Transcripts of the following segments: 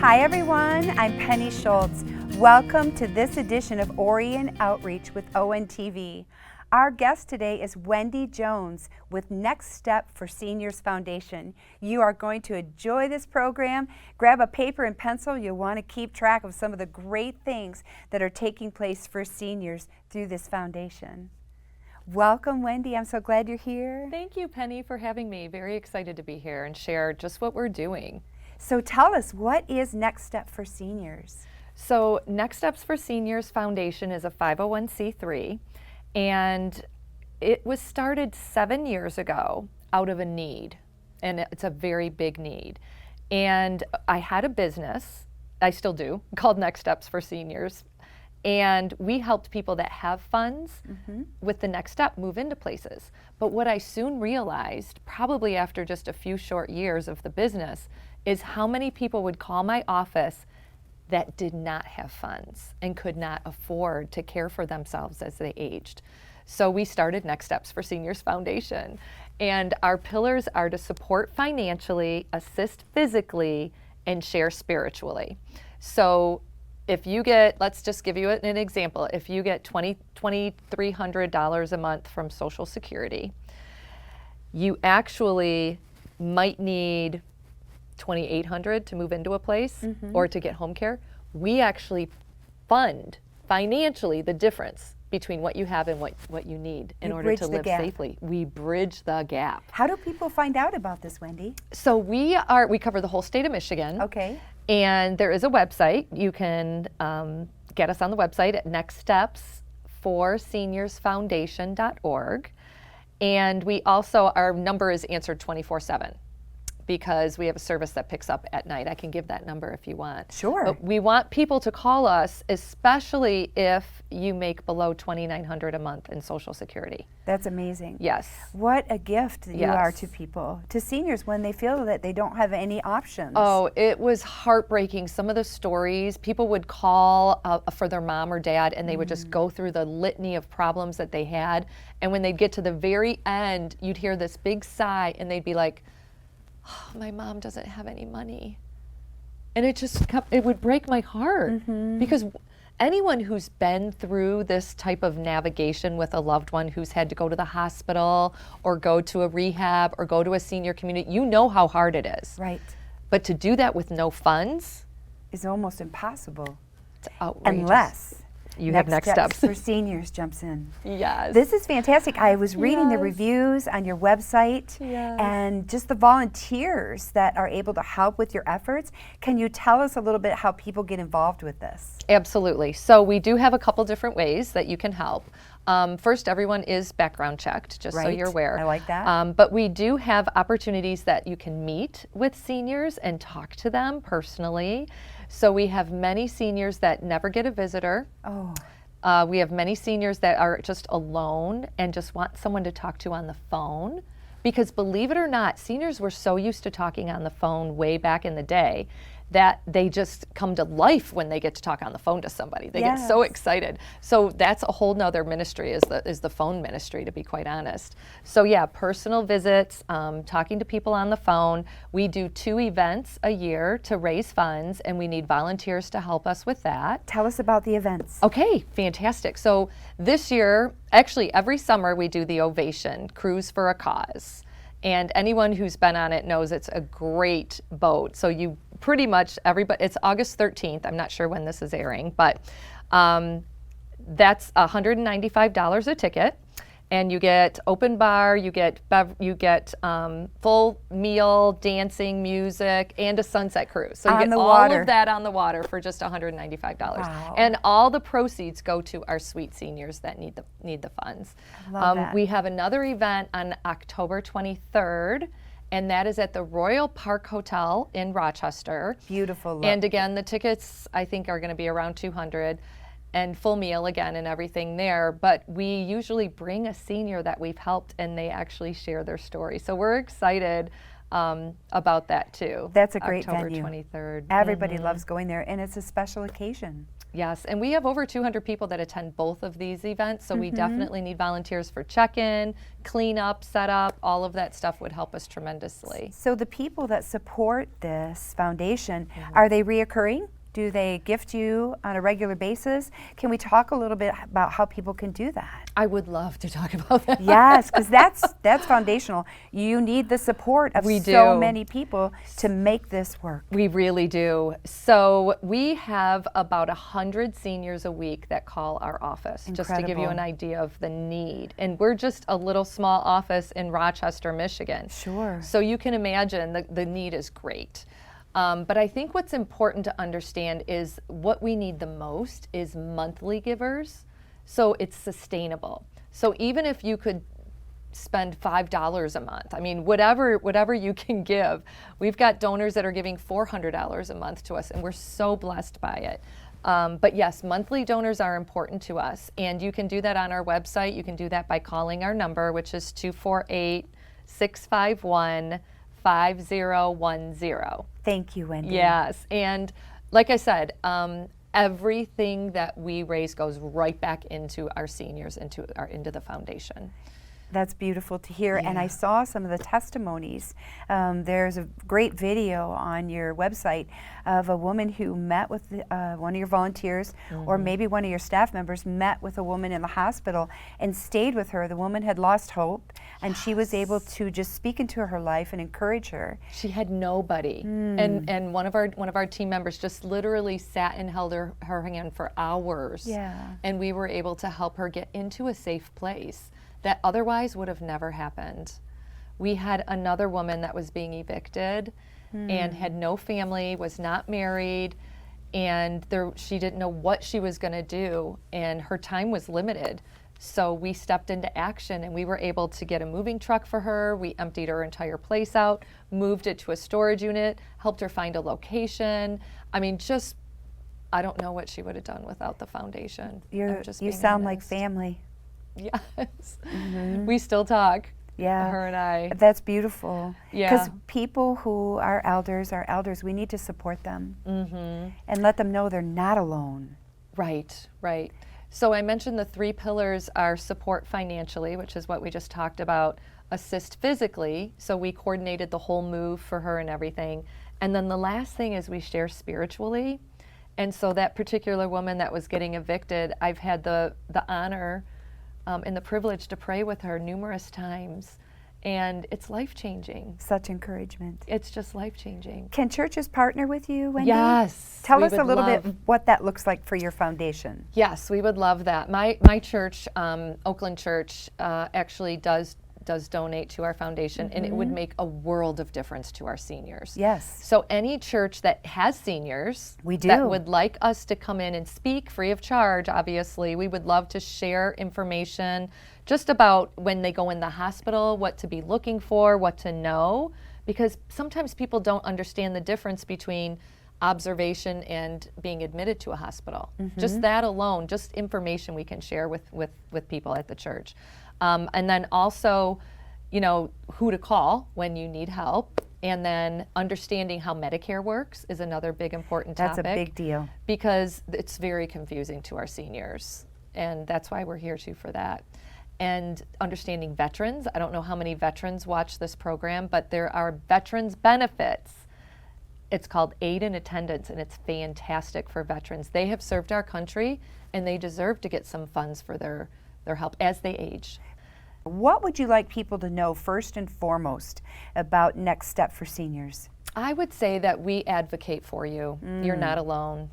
Hi everyone, I'm Penny Shults. Welcome to this edition of Orion Outreach with ONTV. Our guest today is Wendy Jones with Next Step for Seniors Foundation. You are going to enjoy this program. Grab a paper and pencil. You'll want to keep track of some of the great things that are taking place for seniors through this foundation. Welcome, Wendy. I'm so glad you're here. Thank you, Penny, for having me. Very excited to be here and share just what we're doing. So tell us, what is Next Step for Seniors? So Next Steps for Seniors Foundation is a 501c3, and it was started 7 years ago out of a need, and it's a very big need. And I had a business, I still do, called Next Steps for Seniors, and we helped people that have funds with the next step move into places. But what I soon realized, probably after just a few short years of the business, is how many people would call my office that did not have funds and could not afford to care for themselves as they aged. So we started Next Steps for Seniors Foundation. And our pillars are to support financially, assist physically, and share spiritually. So if you get, let's just give you an example, if you get $2,300 a month from Social Security, you actually might need $2,800 to move into a place or to get home care. We actually fund financially the difference between what you have and what you need in order to live safely. We bridge the gap. How do people find out about this, Wendy? So we cover the whole state of Michigan. Okay. And there is a website. You can get us on the website at nextstepsforseniorsfoundation.org. And we also, our number is answered 24/7. Because we have a service that picks up at night. I can give that number if you want. Sure. But we want people to call us, especially if you make below $2,900 a month in Social Security. That's amazing. Yes. What a gift you Yes. are to people, to seniors, when they feel that they don't have any options. Oh, it was heartbreaking. Some of the stories, people would call for their mom or dad, and they would just go through the litany of problems that they had. And when they'd get to the very end, you'd hear this big sigh, and they'd be like, oh, my mom doesn't have any money. And it would break my heart because anyone who's been through this type of navigation with a loved one who's had to go to the hospital or go to a rehab or go to a senior community, you know how hard it is. Right. But to do that with no funds is almost impossible. It's outrageous. Unless you have Next Steps for Seniors jumps in. Yes. This is fantastic. I was reading the reviews on your website and just the volunteers that are able to help with your efforts. Can you tell us a little bit how people get involved with this? Absolutely. So we do have a couple different ways that you can help. First, everyone is background checked, just so you're aware. I like that. But we do have opportunities that you can meet with seniors and talk to them personally. So we have many seniors that never get a visitor. Oh. We have many seniors that are just alone and just want someone to talk to on the phone. Because believe it or not, seniors were so used to talking on the phone way back in the day that they just come to life when they get to talk on the phone to somebody. They get so excited. So that's a whole nother ministry, is the phone ministry, to be quite honest. So yeah, personal visits, talking to people on the phone. We do 2 events a year to raise funds, and we need volunteers to help us with that. Tell us about the events. Okay, fantastic. So this year, actually every summer we do the Ovation, Cruise for a Cause. And anyone who's been on it knows it's a great boat. So you pretty much, everybody, it's August 13th. I'm not sure when this is airing, but that's $195 a ticket. And you get open bar, you get full meal, dancing, music, and a sunset cruise. So you get all of that on the water for just $195. Wow. And all the proceeds go to our sweet seniors that need the funds. Love that. We have another event on October 23rd, and that is at the Royal Park Hotel in Rochester. Beautiful look. And again, the tickets I think are going to be around $200. And full meal again and everything there. But we usually bring a senior that we've helped, and they actually share their story. So we're excited about that too. That's a great October venue. 23rd. Everybody loves going there, and it's a special occasion. Yes, and we have over 200 people that attend both of these events, so we definitely need volunteers for check-in, cleanup, setup, all of that stuff would help us tremendously. So the people that support this foundation, are they reoccurring? Do they gift you on a regular basis? Can we talk a little bit about how people can do that? I would love to talk about that. Yes, because that's foundational. You need the support of We so do. many people to make this work. We really do. So we have about 100 seniors a week that call our office, just to give you an Incredible. idea of the need. And we're just a little small office in Rochester, Michigan. Sure. So you can imagine the need is great. But I think what's important to understand is what we need the most is monthly givers, so it's sustainable. So even if you could spend $5 a month, I mean, whatever you can give. We've got donors that are giving $400 a month to us, and we're so blessed by it. But yes, monthly donors are important to us, and you can do that on our website. You can do that by calling our number, which is 248-651-5010. Thank you, Wendy. Yes, and like I said, everything that we raise goes right back into our seniors, into the foundation. That's beautiful to hear. And I saw some of the testimonies. There's a great video on your website of a woman who met with one of your volunteers, or maybe one of your staff members met with a woman in the hospital and stayed with her. The woman had lost hope, and she was able to just speak into her life and encourage her. She had nobody, and one of our team members just literally sat and held her hand for hours. Yeah. And we were able to help her get into a safe place that otherwise would have never happened. We had another woman that was being evicted and had no family, was not married, and she didn't know what she was going to do, and her time was limited. So we stepped into action, and we were able to get a moving truck for her. We emptied her entire place out, moved it to a storage unit, helped her find a location. I mean, I don't know what she would have done without the foundation. You sound like family. Yes. We still talk. Yeah. Her and I. That's beautiful. Yeah. Because people who are elders, we need to support them and let them know they're not alone. Right, right. So I mentioned the 3 pillars are support financially, which is what we just talked about, assist physically, so we coordinated the whole move for her and everything. And then the last thing is we share spiritually. And so that particular woman that was getting evicted, I've had the honor and the privilege to pray with her numerous times, and it's life-changing. Such encouragement. It's just life-changing. Can churches partner with you, Wendy? Yes. Tell us a little bit what that looks like for your foundation. Yes, we would love that. My church, Oakland Church, actually does donate to our foundation, and it would make a world of difference to our seniors. Yes. So any church that has seniors that do. would like us to come in and speak free of charge, obviously, we would love to share information just about when they go in the hospital, what to be looking for, what to know, because sometimes people don't understand the difference between observation and being admitted to a hospital. Just that alone, just information we can share with people at the church. And then also, who to call when you need help. And then understanding how Medicare works is another big important topic. That's a big deal. Because it's very confusing to our seniors. And that's why we're here too for that. And understanding veterans. I don't know how many veterans watch this program, but there are veterans benefits. It's called Aid in Attendance, and it's fantastic for veterans. They have served our country, and they deserve to get some funds for their help as they age. What would you like people to know first and foremost about Next Step for Seniors? I would say that we advocate for you. You're not alone.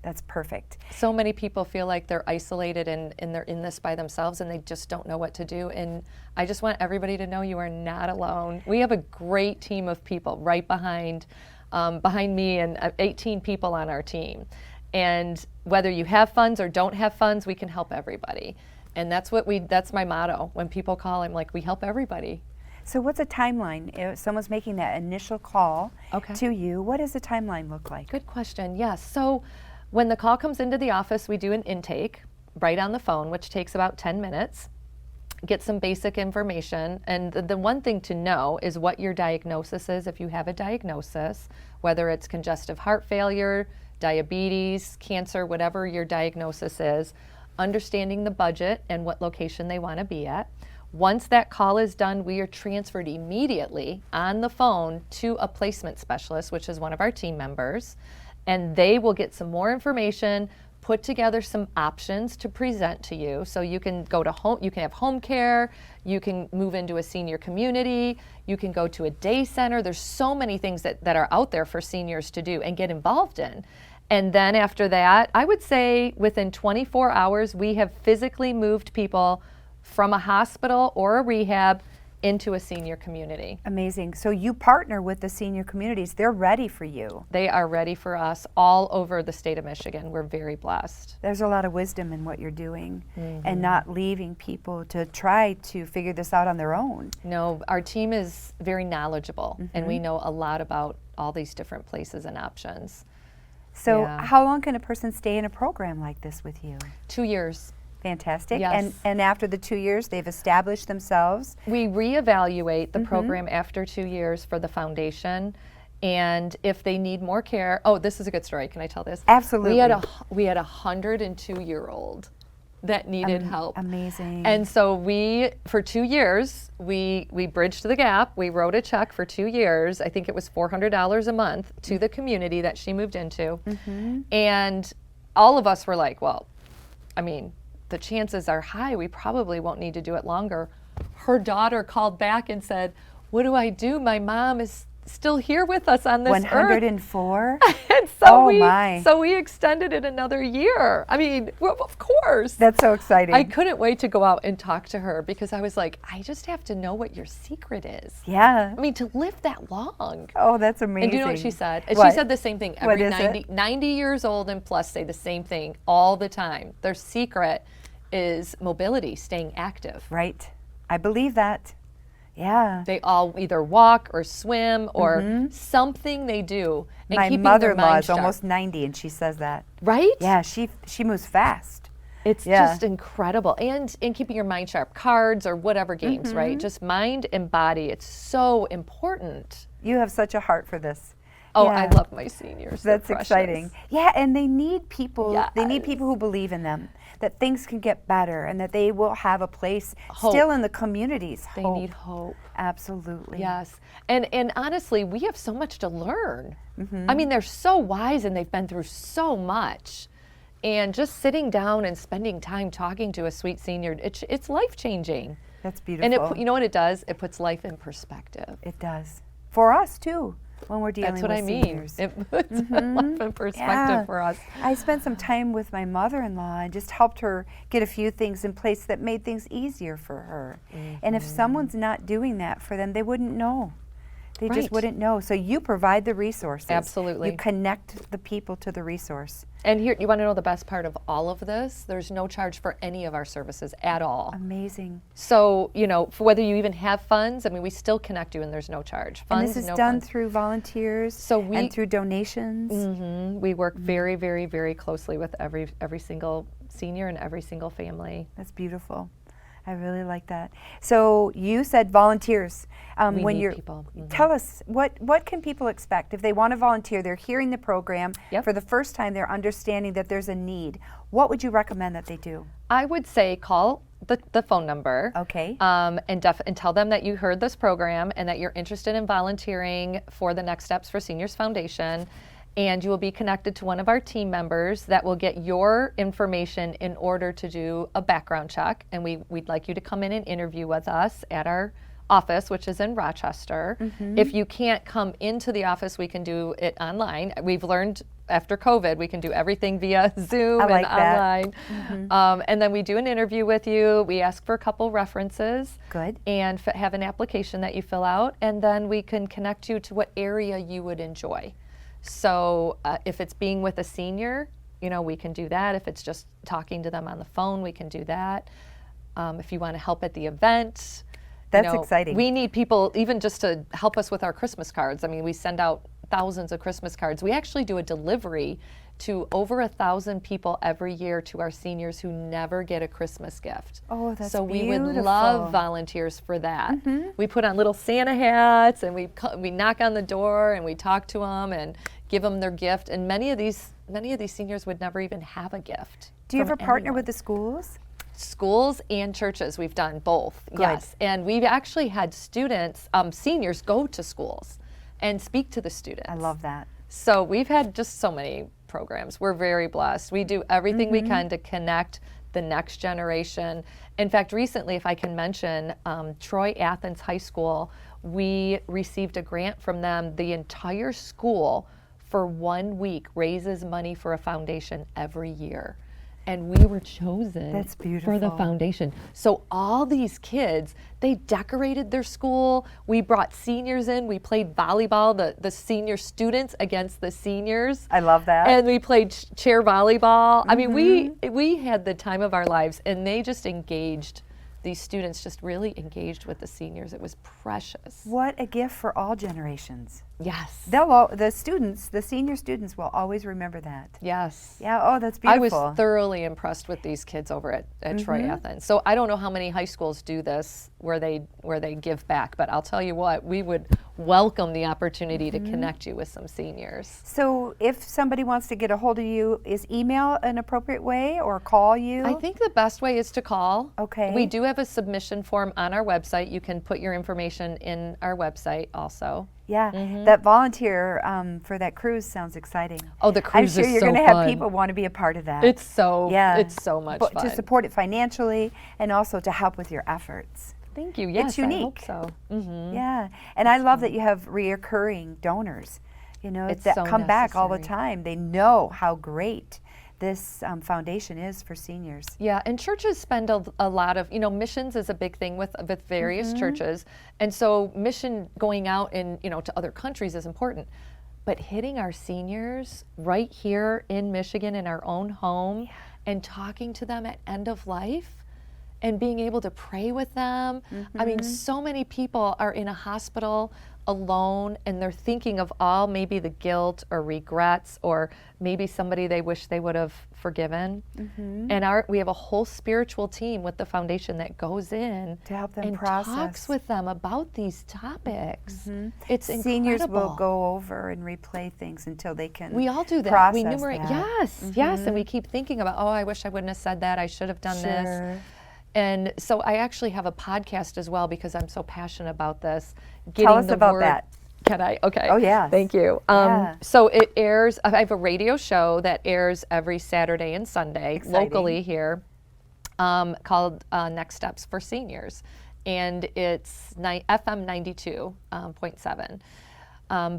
That's perfect. So many people feel like they're isolated and they're in this by themselves, and they just don't know what to do. And I just want everybody to know you are not alone. We have a great team of people right behind me, and 18 people on our team. And whether you have funds or don't have funds, we can help everybody. And that's my motto. When people call, I'm like, we help everybody. So what's a timeline? If someone's making that initial call to you, what does the timeline look like? Good question, yes. So when the call comes into the office, we do an intake right on the phone, which takes about 10 minutes. Get some basic information. And the one thing to know is what your diagnosis is, if you have a diagnosis, whether it's congestive heart failure, diabetes, cancer, whatever your diagnosis is, understanding the budget and what location they want to be at. Once that call is done, we are transferred immediately on the phone to a placement specialist, which is one of our team members, and they will get some more information, put together some options to present to you. So you can go to home, you can have home care, you can move into a senior community, you can go to a day center. There's so many things that are out there for seniors to do and get involved in. And then after that, I would say within 24 hours, we have physically moved people from a hospital or a rehab into a senior community. Amazing. So you partner with the senior communities. They're ready for you. They are ready for us all over the state of Michigan. We're very blessed. There's a lot of wisdom in what you're doing and not leaving people to try to figure this out on their own. No, our team is very knowledgeable and we know a lot about all these different places and options. So Yeah. how long can a person stay in a program like this with you? 2 years. Fantastic. Yes. And after the 2 years, they've established themselves. We reevaluate the program after 2 years for the foundation, and if they need more care, oh, this is a good story. Can I tell this? Absolutely. We had a 102-year-old that needed help. Amazing. And so for 2 years, we bridged the gap. We wrote a check for 2 years. I think it was $400 a month to the community that she moved into. And all of us were like, well, I mean, the chances are high we probably won't need to do it longer. Her daughter called back and said, what do I do? My mom is still here with us on this earth. 104? And so Oh, my. So we extended it another year. I mean, well, of course. That's so exciting. I couldn't wait to go out and talk to her because I was like, I just have to know what your secret is. Yeah. I mean, to live that long. Oh, that's amazing. And do you know what she said? What? She said the same thing. What Every is it? 90 years old and plus say the same thing all the time. Their secret is mobility, staying active. Right. I believe that. Yeah. They all either walk or swim or something they do. And My keeping their mother-in-law mind is sharp. almost 90 and she says that. Right? Yeah, she moves fast. It's Yeah. just incredible. And keeping your mind sharp, cards or whatever games, right? Just mind and body. It's so important. You have such a heart for this. Oh, Yeah. I love my seniors. They're That's precious. exciting. Yeah, and they need people. They need Yes. people who believe in them, that things can get better, and that they will have a place Hope. still in the communities. They Hope. need hope. Absolutely. Yes. And honestly, we have so much to learn. I mean, they're so wise and they've been through so much. And just sitting down and spending time talking to a sweet senior, it's life-changing. That's beautiful. And you know what it does? It puts life in perspective. It does. For us too, when we're dealing That's what with I mean. seniors. It puts life in perspective for us. I spent some time with my mother-in-law and just helped her get a few things in place that made things easier for her. And if someone's not doing that for them, they wouldn't know. They Right. just wouldn't know. So you provide the resources. Absolutely. You connect the people to the resource. And here, you want to know the best part of all of this? There's no charge for any of our services at all. Amazing. So, for whether you even have funds, I mean, we still connect you and there's no charge. And Funds, this is no done funds. through volunteers So and through donations. We work very, very, very closely with every single senior and every single family. That's beautiful. I really like that. So you said volunteers. We when need you're, people. Tell us, what can people expect if they want to volunteer? They're hearing the program Yep. for the first time. They're understanding that there's a need. What would you recommend that they do? I would say call the phone number. Okay. And tell them that you heard this program and that you're interested in volunteering for the Next Steps for Seniors Foundation. And you will be connected to one of our team members that will get your information in order to do a background check. And we'd like you to come in and interview with us at our office, which is in Rochester. If you can't come into the office, we can do it online. We've learned after COVID, we can do everything via Zoom I like and that. online. And then we do an interview with you. We ask for a couple references. Good. And have an application that you fill out. And then we can connect you to what area you would enjoy. So if it's being with a senior, we can do that. If it's just talking to them on the phone, we can do that. If you want to help at the event. That's exciting. We need people even just to help us with our Christmas cards. I mean, we send out thousands of Christmas cards. We actually do a delivery to over 1,000 people every year to our seniors who never get a Christmas gift. Oh, that's So we beautiful. would love volunteers for that. We put on little Santa hats and we knock on the door and we talk to them and give them their gift. And many of these seniors would never even have a gift. Do you from ever partner anyone. with the schools? Schools and churches, we've done both. Good. Yes, and we've actually had students, seniors, go to schools and speak to the students. I love that. So we've had just so many programs. We're very blessed. We do everything we can to connect the next generation. In fact, recently, if I can mention, Troy Athens High School, we received a grant from them. The entire school for 1 week raises money for a foundation every year. And we were chosen That's for beautiful. the foundation. So all these kids, they decorated their school. We brought seniors in. We played volleyball, the senior students against the seniors. I love that. And we played chair volleyball. I mean, we had the time of our lives, and they just engaged. These students just really engaged with the seniors. It was precious. What a gift for all generations. Yes. The senior students will always remember that. Yes. Yeah, oh, that's I beautiful. was thoroughly impressed with these kids over at Troy Athens. So I don't know how many high schools do this where they give back, but I'll tell you what, we would welcome the opportunity to connect you with some seniors. So if somebody wants to get a hold of you, is email an appropriate way or call you? I think the best way is to call. Okay. We do have a submission form on our website. You can put your information in our website also. Yeah, that volunteer for that cruise sounds exciting. Oh, the cruise is so I'm sure you're going to fun. have people want to be a part of that. It's so much But fun. to support it financially and also to help with your efforts. Thank you. Yes, It's unique. I hope so. Yeah, and I love that you have reoccurring donors, It's that so come back all the necessary. time. They know how great this foundation is for seniors. Yeah, and churches spend a lot of, missions is a big thing with various churches. And so mission going out and, to other countries is important. But hitting our seniors right here in Michigan in our own home and talking to them at end of life and being able to pray with them. I mean, so many people are in a hospital alone and they're thinking of all maybe the guilt or regrets or maybe somebody they wish they would have forgiven. And we have a whole spiritual team with the foundation that goes in To help them and process. talks with them about these topics. It's Seniors incredible. will go over and replay things until they can We all do that. process We enumerate. that. Yes, and we keep thinking about, oh, I wish I wouldn't have said that. I should have done Sure. this. And so I actually have a podcast as well because I'm so passionate about this. Getting Tell us the about word- that. Can I? Okay. Oh, yes. Thank you. Yeah. So it airs, I have a radio show that airs every Saturday and Sunday Exciting. locally here called Next Steps for Seniors. And it's FM 92.7.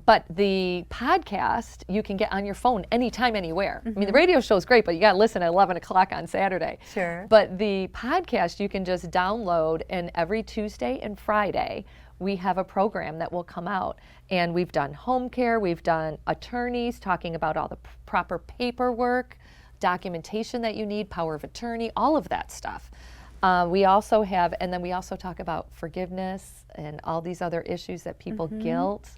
But the podcast you can get on your phone anytime, anywhere. I mean, the radio show is great, but you got to listen at 11 o'clock on Saturday. Sure. But the podcast you can just download, and every Tuesday and Friday, we have a program that will come out. And we've done home care, we've done attorneys talking about all the proper paperwork, documentation that you need, power of attorney, all of that stuff. We also have, and then we also talk about forgiveness and all these other issues that people guilt,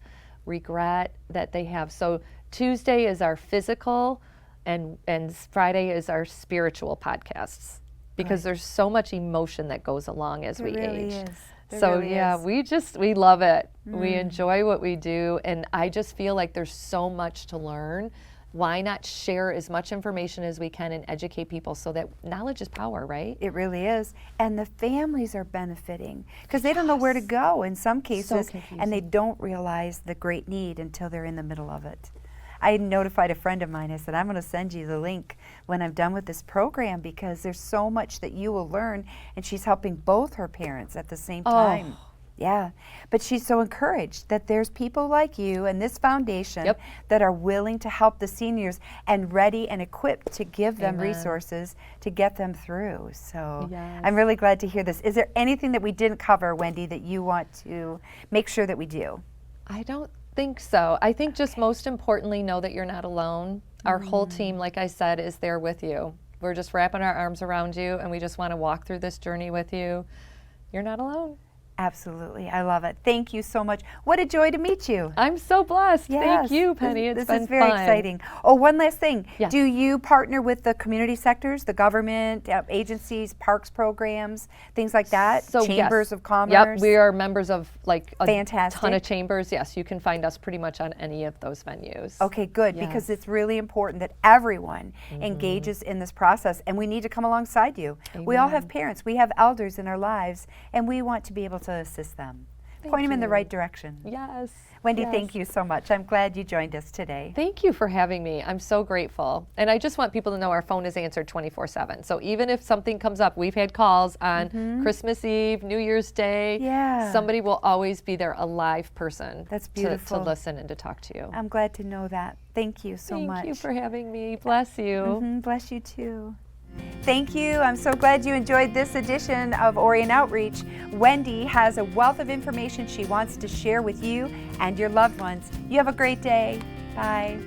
regret that they have. So Tuesday is our physical and Friday is our spiritual podcasts because there's so much emotion that goes along as we really age. is. There So really yeah, is. we love it. We enjoy what we do, and I just feel like there's so much to learn. Why not share as much information as we can and educate people so that knowledge is power, right? It really is. And the families are benefiting because they don't know where to go in some cases, and they don't realize the great need until they're in the middle of it. I notified a friend of mine. I said, I'm going to send you the link when I'm done with this program because there's so much that you will learn. And she's helping both her parents at the same time. Yeah. But she's so encouraged that there's people like you and this foundation that are willing to help the seniors and ready and equipped to give them resources to get them through. So I'm really glad to hear this. Is there anything that we didn't cover, Wendy, that you want to make sure that we do? I don't think so. I think just most importantly, know that you're not alone. Our whole team, like I said, is there with you. We're just wrapping our arms around you, and we just want to walk through this journey with you. You're not alone. Absolutely. I love it. Thank you so much. What a joy to meet you. I'm so blessed. Yes. Thank you, Penny. This Been is very fun. exciting. Oh, one last thing. Yes. Do you partner with the community sectors, the government, agencies, parks programs, things like that? So Chambers yes. of Commerce? Yep, we are members of like a Fantastic. ton of chambers. Yes, you can find us pretty much on any of those venues. Okay, good, because it's really important that everyone engages in this process, and we need to come alongside you. We all have parents, we have elders in our lives, and we want to be able to assist them. Point them in the right direction. Yes. Wendy, yes. thank you so much. I'm glad you joined us today. Thank you for having me. I'm so grateful. And I just want people to know our phone is answered 24/7. So even if something comes up, we've had calls on Christmas Eve, New Year's Day. Yeah. Somebody will always be there, a live person. That's beautiful. To listen and to talk to you. I'm glad to know that. Thank you so much. Thank you for having me. Bless you. Bless you too. Thank you. I'm so glad you enjoyed this edition of Orion Outreach. Wendy has a wealth of information she wants to share with you and your loved ones. You have a great day. Bye.